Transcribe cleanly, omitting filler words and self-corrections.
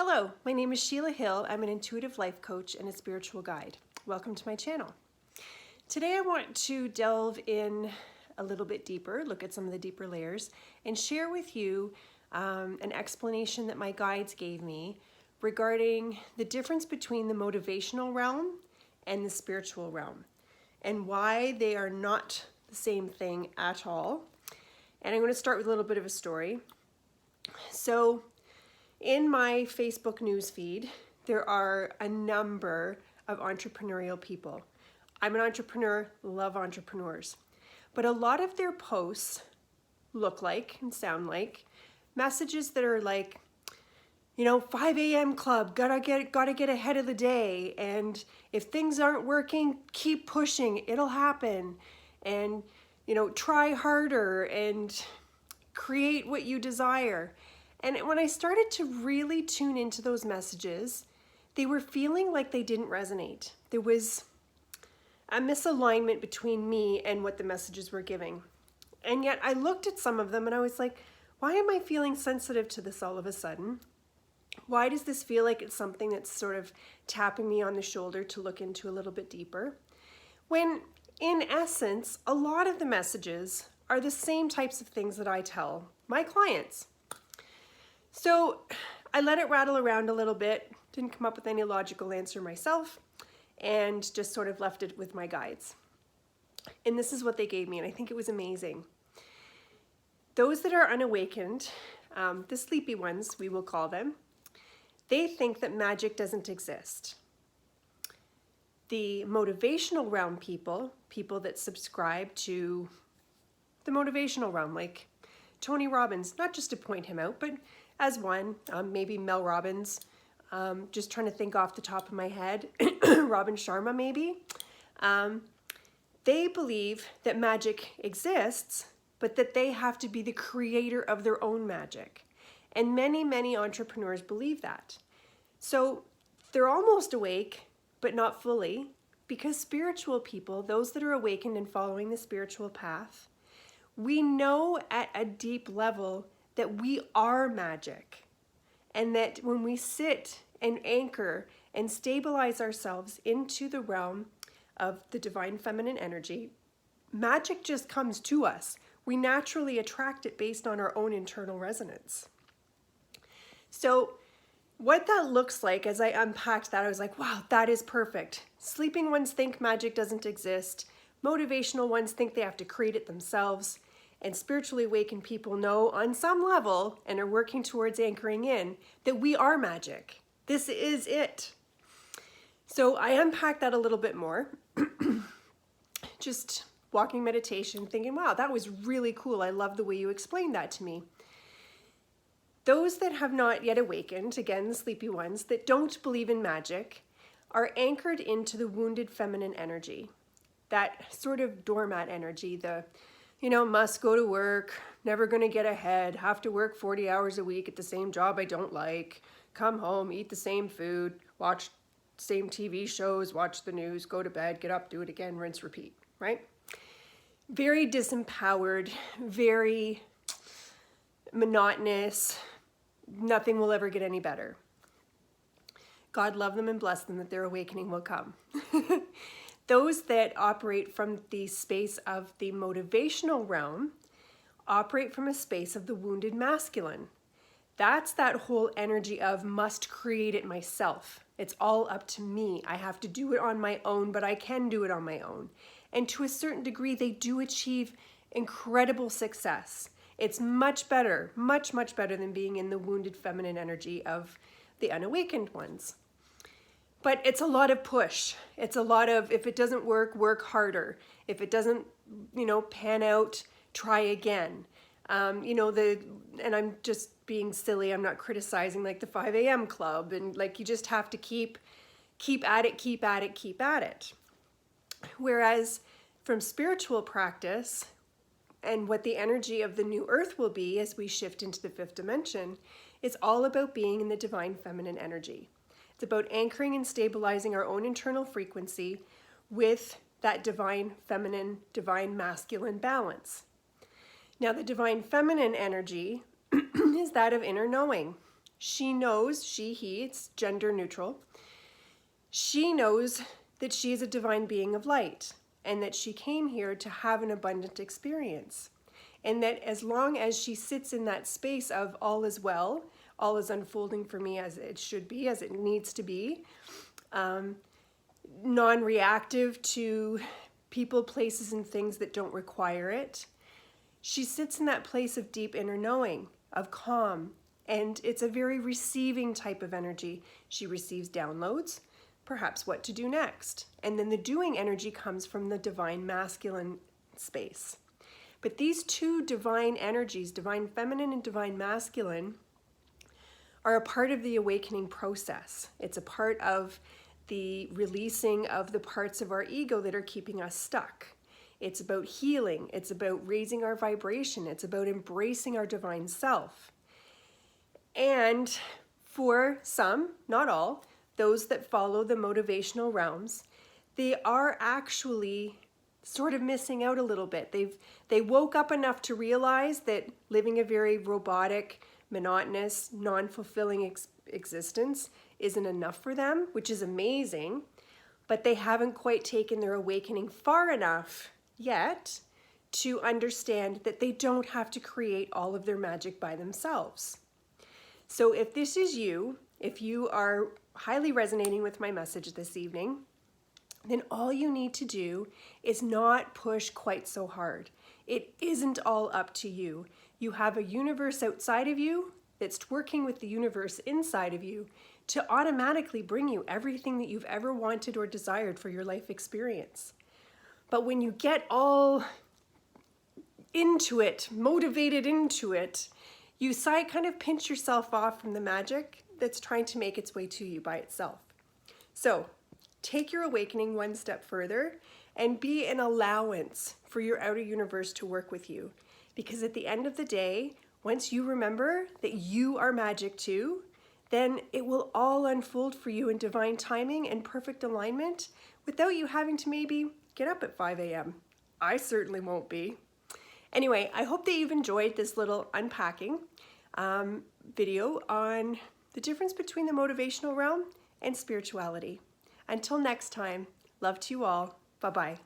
Hello, my name is Sheila Hill. I'm an intuitive life coach and a spiritual guide. Welcome to my channel. Today I want to delve in a little bit deeper, look at some of the deeper layers, and share with you an explanation that my guides gave me regarding the difference between the motivational realm and the spiritual realm, and why they are not the same thing at all. And I'm going to start with a little bit of a story. So, in my Facebook news feed, there are a number of entrepreneurial people. I'm an entrepreneur, love entrepreneurs. But a lot of their posts look like and sound like messages that are like, 5 a.m. club, gotta get ahead of the day. And if things aren't working, keep pushing, it'll happen. And, try harder and create what you desire. And when I started to really tune into those messages, they were feeling like they didn't resonate. There was a misalignment between me and what the messages were giving. And yet I looked at some of them and I was like, why am I feeling sensitive to this all of a sudden? Why does this feel like it's something that's sort of tapping me on the shoulder to look into a little bit deeper? When in essence, a lot of the messages are the same types of things that I tell my clients. So I let it rattle around a little bit, didn't come up with any logical answer myself, and just sort of left it with my guides. And this is what they gave me, and I think it was amazing. Those that are unawakened, the sleepy ones, we will call them, they think that magic doesn't exist. The motivational realm people that subscribe to the motivational realm, like Tony Robbins, not just to point him out, but as one, maybe Mel Robbins, just trying to think off the top of my head, Robin Sharma maybe. They believe that magic exists, but that they have to be the creator of their own magic. And many, many entrepreneurs believe that. So they're almost awake, but not fully, because spiritual people, those that are awakened and following the spiritual path, we know at a deep level that we are magic, and that when we sit and anchor and stabilize ourselves into the realm of the divine feminine energy, magic just comes to us. We naturally attract it based on our own internal resonance. So what that looks like, as I unpacked that, I was like, wow, that is perfect. Sleeping ones think magic doesn't exist. Motivational ones think they have to create it themselves. And spiritually awakened people know on some level and are working towards anchoring in that we are magic. This is it. So I unpacked that a little bit more. Just walking meditation, thinking, wow, that was really cool. I love the way you explained that to me. Those that have not yet awakened, again, the sleepy ones, that don't believe in magic, are anchored into the wounded feminine energy. That sort of doormat energy, the must go to work, never going to get ahead, have to work 40 hours a week at the same job I don't like, come home, eat the same food, watch same TV shows, watch the news, go to bed, get up, do it again, rinse, repeat, right? Very disempowered, very monotonous, nothing will ever get any better. God love them and bless them that their awakening will come. Those that operate from the space of the motivational realm operate from a space of the wounded masculine. That's that whole energy of must create it myself. It's all up to me. I have to do it on my own, but I can do it on my own. And to a certain degree, they do achieve incredible success. It's much better, much, much better than being in the wounded feminine energy of the unawakened ones. But it's a lot of push. It's a lot of, if it doesn't work, work harder. If it doesn't, pan out, try again. And I'm just being silly. I'm not criticizing like the 5 a.m. club. And like, you just have to keep at it, keep at it, keep at it. Whereas from spiritual practice and what the energy of the new earth will be as we shift into the fifth dimension, it's all about being in the divine feminine energy. It's about anchoring and stabilizing our own internal frequency with that divine feminine, divine masculine balance. Now, the divine feminine energy is that of inner knowing, she knows, she, he, it's gender neutral. She knows that she is a divine being of light and that she came here to have an abundant experience. And that as long as she sits in that space of all is well, all is unfolding for me as it should be, as it needs to be, non-reactive to people, places, and things that don't require it, she sits in that place of deep inner knowing, of calm, and it's a very receiving type of energy. She receives downloads, perhaps what to do next. And then the doing energy comes from the divine masculine space. But these two divine energies, divine feminine and divine masculine, are a part of the awakening process. It's a part of the releasing of the parts of our ego that are keeping us stuck. It's about healing. It's about raising our vibration. It's about embracing our divine self. And for some, not all, those that follow the motivational realms, they are actually sort of missing out a little bit. They woke up enough to realize that living a very robotic, monotonous, non-fulfilling existence isn't enough for them, which is amazing, but they haven't quite taken their awakening far enough yet to understand that they don't have to create all of their magic by themselves. So if this is you, if you are highly resonating with my message this evening, then all you need to do is not push quite so hard. It isn't all up to you. You have a universe outside of you that's working with the universe inside of you to automatically bring you everything that you've ever wanted or desired for your life experience. But when you get all into it, motivated into it, you kind of pinch yourself off from the magic that's trying to make its way to you by itself. So take your awakening one step further and be an allowance for your outer universe to work with you. Because at the end of the day, once you remember that you are magic too, then it will all unfold for you in divine timing and perfect alignment without you having to maybe get up at 5 a.m. I certainly won't be. Anyway, I hope that you've enjoyed this little unpacking video on the difference between the motivational realm and spirituality. Until next time, love to you all. Bye-bye.